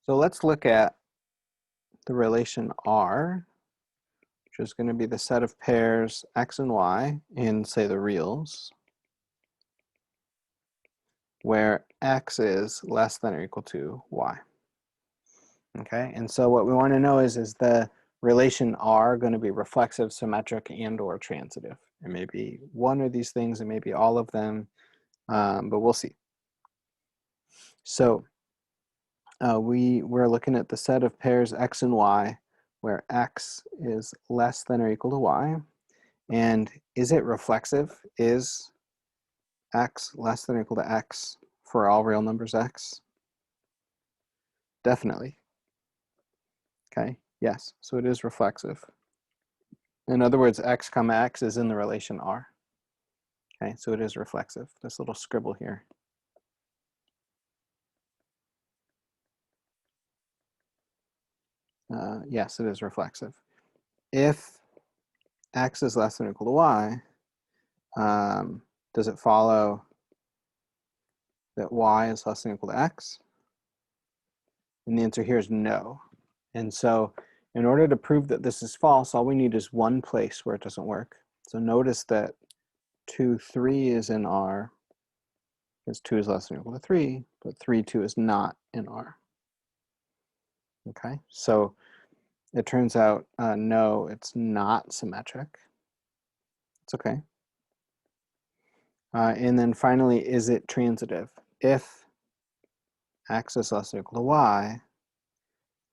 So let's look at the relation R, which is going to be the set of pairs x and y in, say, the reals, where x is less than or equal to y. Okay, and so what we want to know is the relation R going to be reflexive, symmetric, and or transitive? It may be one of these things, it may be all of them, but we'll see. So we're looking at the set of pairs x and y, where x is less than or equal to y. And is it reflexive? Is x less than or equal to x for all real numbers x? Definitely. Okay, yes, so it is reflexive. In other words, x comma x is in the relation R. Okay, so it is reflexive. This little scribble here. Yes, it is reflexive. If x is less than or equal to y, does it follow that y is less than or equal to x? And the answer here is no. And so in order to prove that this is false, all we need is one place where it doesn't work. So notice that 2, 3 is in R, because 2 is less than or equal to 3, but 3, 2 is not in R. Okay, so it turns out, no, it's not symmetric. It's okay. And then finally, is it transitive? If x is less than or equal to y,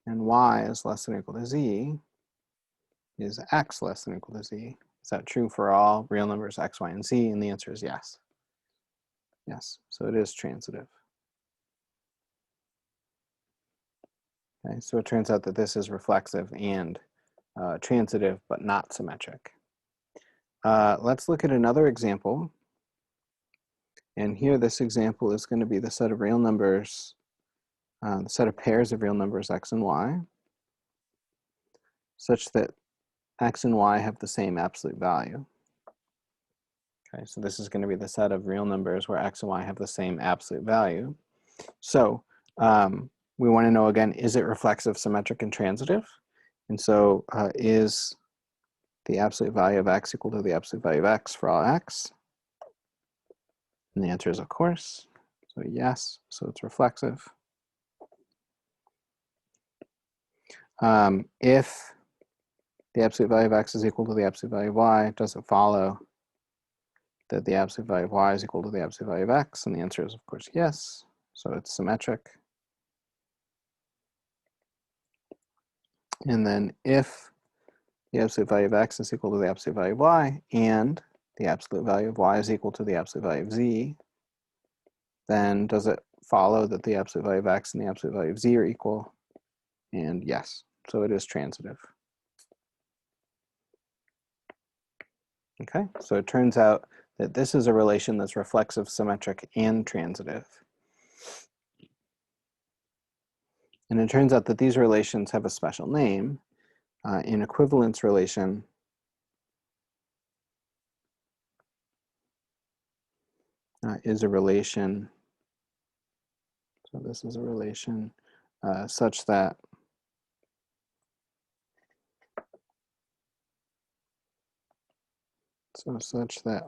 and y is less than or equal to z, is x less than or equal to z? Is that true for all real numbers x, y, and z? And the answer is yes. Yes, so it is transitive. Okay, so it turns out that this is reflexive and transitive, but not symmetric. Let's look at another example. And here, this example is going to be the set of real numbers, the set of pairs of real numbers x and y, such that x and y have the same absolute value. Okay, so this is going to be the set of real numbers where x and y have the same absolute value. So we want to know again, is it reflexive, symmetric, and transitive? And so is the absolute value of x equal to the absolute value of x for all x? And the answer is of course. So yes, so it's reflexive. If the absolute value of x is equal to the absolute value of y, does it follow that the absolute value of y is equal to the absolute value of x? And the answer is of course yes, so it's symmetric. And then if the absolute value of x is equal to the absolute value of y, and the absolute value of y is equal to the absolute value of z, then does it follow that the absolute value of x and the absolute value of z are equal? And yes, so it is transitive. Okay, so it turns out that this is a relation that's reflexive, symmetric, and transitive. And it turns out that these relations have a special name. An equivalence relation is a relation, so this is a relation such that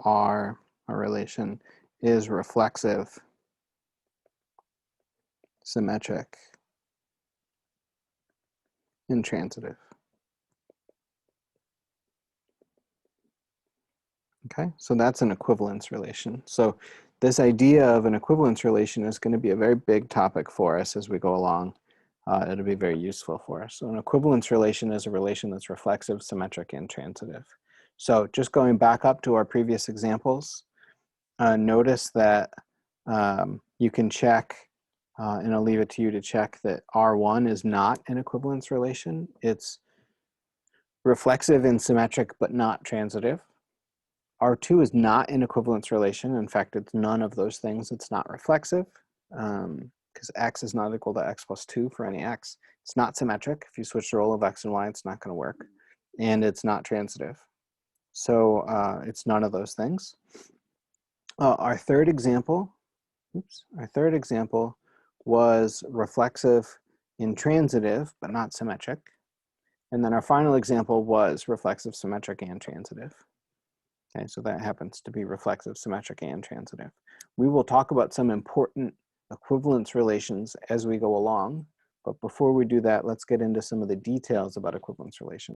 R, a relation, is reflexive, symmetric, and transitive. Okay, so that's an equivalence relation. So this idea of an equivalence relation is going to be a very big topic for us as we go along. It'll be very useful for us. So an equivalence relation is a relation that's reflexive, symmetric, and transitive. So just going back up to our previous examples, notice that you can check, and I'll leave it to you to check that R1 is not an equivalence relation. It's reflexive and symmetric, but not transitive. R2 is not an equivalence relation. In fact, it's none of those things. It's not reflexive because x is not equal to x plus 2 for any x. It's not symmetric. If you switch the role of x and y, it's not going to work. And it's not transitive. So it's none of those things. Our third example was reflexive intransitive, but not symmetric. And then our final example was reflexive, symmetric, and transitive. Okay, so that happens to be reflexive, symmetric, and transitive. We will talk about some important equivalence relations as we go along, but before we do that, let's get into some of the details about equivalence relations.